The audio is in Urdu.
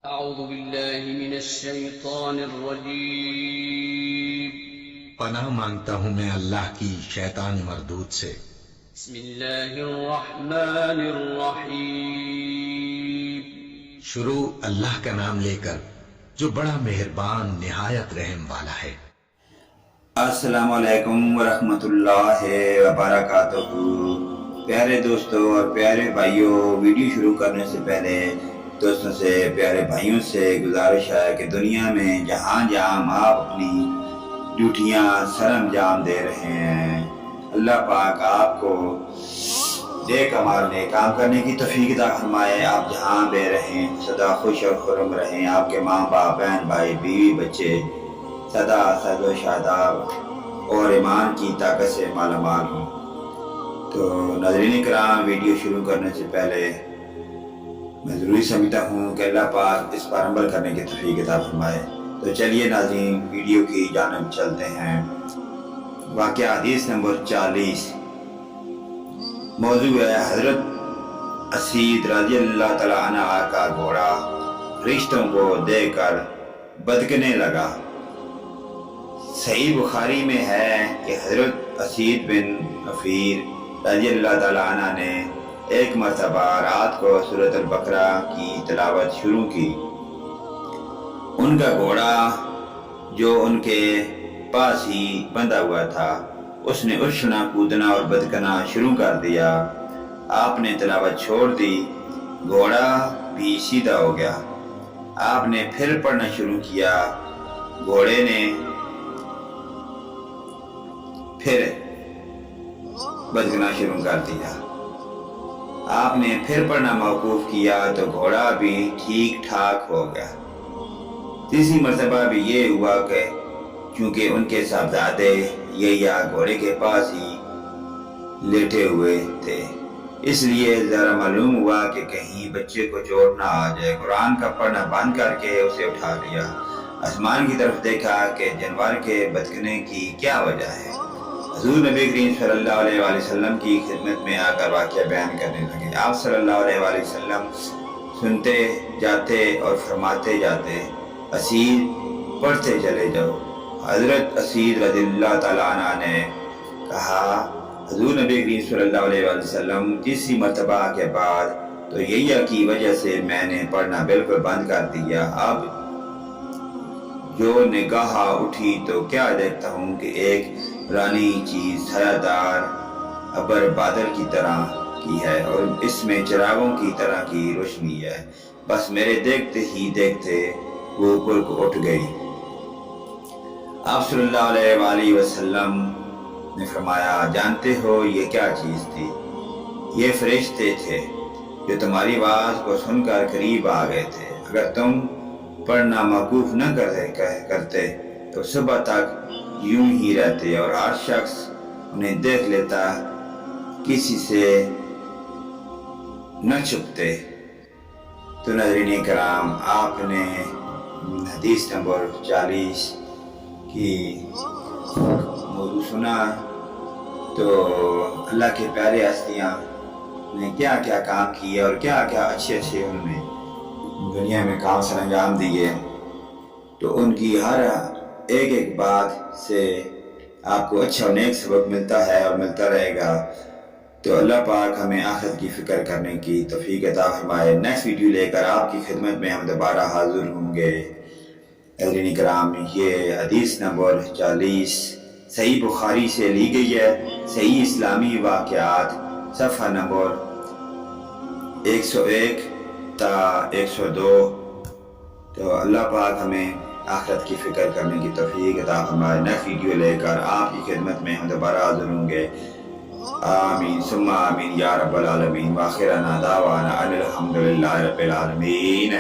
أعوذ بالله من الشيطان الرجيم. پناہ مانگتا ہوں میں اللہ کی شیطان مردود سے. بسم الله الرحمن الرحيم. شروع اللہ کا نام لے کر جو بڑا مہربان نہایت رحم والا ہے. السلام علیکم ورحمۃ اللہ وبرکاتہ. پیارے دوستوں اور پیارے بھائیوں، ویڈیو شروع کرنے سے پہلے دوستوں سے، پیارے بھائیوں سے گزارش ہے کہ دنیا میں جہاں جہاں آپ اپنی ڈیوٹیاں سر انجام دے رہے ہیں، اللہ پاک آپ کو نیک اعمال نیک کام کرنے کی توفیق عطا فرمائے. آپ جہاں بے رہیں سدا خوش اور خرم رہیں. آپ کے ماں باپ، بہن بھائی، بیوی بچے سدا سد و شاداب اور ایمان کی طاقت سے مالا مال ہوں. تو ناظرین کرام، ویڈیو شروع کرنے سے پہلے میں ضروری سمجھتا ہوں کہ اللہ پاک اس پر عمل کرنے کی توفیق عطا فرمائے. تو چلیے ناظرین، ویڈیو کی جانب چلتے ہیں. واقعہ حدیث نمبر 40. موضوع ہے حضرت اسید رضی اللہ تعالیٰ عنہ کا گھوڑا فرشتوں کو دیکھ کر بدکنے لگا. صحیح بخاری میں ہے کہ حضرت اسید بن غفیر رضی اللہ تعالیٰ عنہ نے ایک مرتبہ رات کو سورۃ البقرہ کی تلاوت شروع کی. ان کا گھوڑا جو ان کے پاس ہی بندھا ہوا تھا، اس نے اچھلنا کودنا اور بدکنا شروع کر دیا. آپ نے تلاوت چھوڑ دی، گھوڑا بھی سیدھا ہو گیا. آپ نے پھر پڑھنا شروع کیا، گھوڑے نے پھر بدکنا شروع کر دیا. آپ نے پھر پڑھنا موقوف کیا تو گھوڑا بھی ٹھیک ٹھاک ہو گیا. تیسری مرتبہ بھی یہ ہوا کہ چونکہ ان کے صاحبزادے یا گھوڑے کے پاس ہی لیٹے ہوئے تھے، اس لیے ذرا معلوم ہوا کہ کہیں بچے کو چوٹ نہ آ جائے. قرآن کا پڑھنا بند کر کے اسے اٹھا لیا. آسمان کی طرف دیکھا کہ جانور کے بدکنے کی کیا وجہ ہے. حضور نبی کریم صلی اللہ علیہ وآلہ وسلم کی خدمت میں آ کر واقعہ بیان کرنے لگے. آپ صلی اللہ علیہ وآلہ وسلم سنتے جاتے اور فرماتے جاتے، اسید پڑھتے چلے جاؤ. حضرت اسید رضی اللہ تعالیٰ عنہ نے کہا، حضور نبی کریم صلی اللہ علیہ وآلہ وسلم تیسری مرتبہ کے بعد تو یہی کی وجہ سے میں نے پڑھنا بالکل بند کر دیا. اب جو نگاہ اٹھی تو کیا دیکھتا ہوں کہ ایک رانی چیز سایہ دار ابر بادل کی طرح کی ہے اور اس میں چراغوں کی طرح کی روشنی ہے. بس میرے دیکھتے ہی دیکھتے وہ اوپر کو اٹھ گئی. آپ صلی اللہ علیہ وآلہ وسلم نے فرمایا، جانتے ہو یہ کیا چیز تھی؟ یہ فرشتے تھے جو تمہاری آواز کو سن کر قریب آ گئے تھے. اگر تم پڑھنا موقوف نہ کرتے تو صبح تک یوں ہی رہتے اور ہر شخص انہیں دیکھ لیتا، کسی سے نہ چھپتے. تو ناظرین کرام، آپ نے حدیث نمبر 40 کی موضوع سنا. تو اللہ کے پیارے ہستیاں نے کیا کیا کام کیے اور کیا کیا اچھے اچھے انہوں نے دنیا میں کام سر انجام دیے. تو ان کی ہر ایک ایک بات سے آپ کو اچھا اور نیک سبق ملتا ہے اور ملتا رہے گا. تو اللہ پاک ہمیں آخرت کی فکر کرنے کی توفیق عطا فرمائے. نیکسٹ ویڈیو لے کر آپ کی خدمت میں ہم دوبارہ حاضر ہوں گے. ناظرین کرام، یہ حدیث نمبر 40 صحیح بخاری سے لی گئی ہے. صحیح اسلامی واقعات صفحہ نمبر 101 تا 102. تو اللہ پاک ہمیں آخرت کی فکر کرنے کی توفیق عطا فرمائے. نیکسٹ ویڈیو لے کر آپ کی خدمت میں ہم دوبارہ حاضر ہوں گے. آمین ثم آمین یا رب العالمین. وآخرنا دعوانا ان الحمدللہ رب العالمین.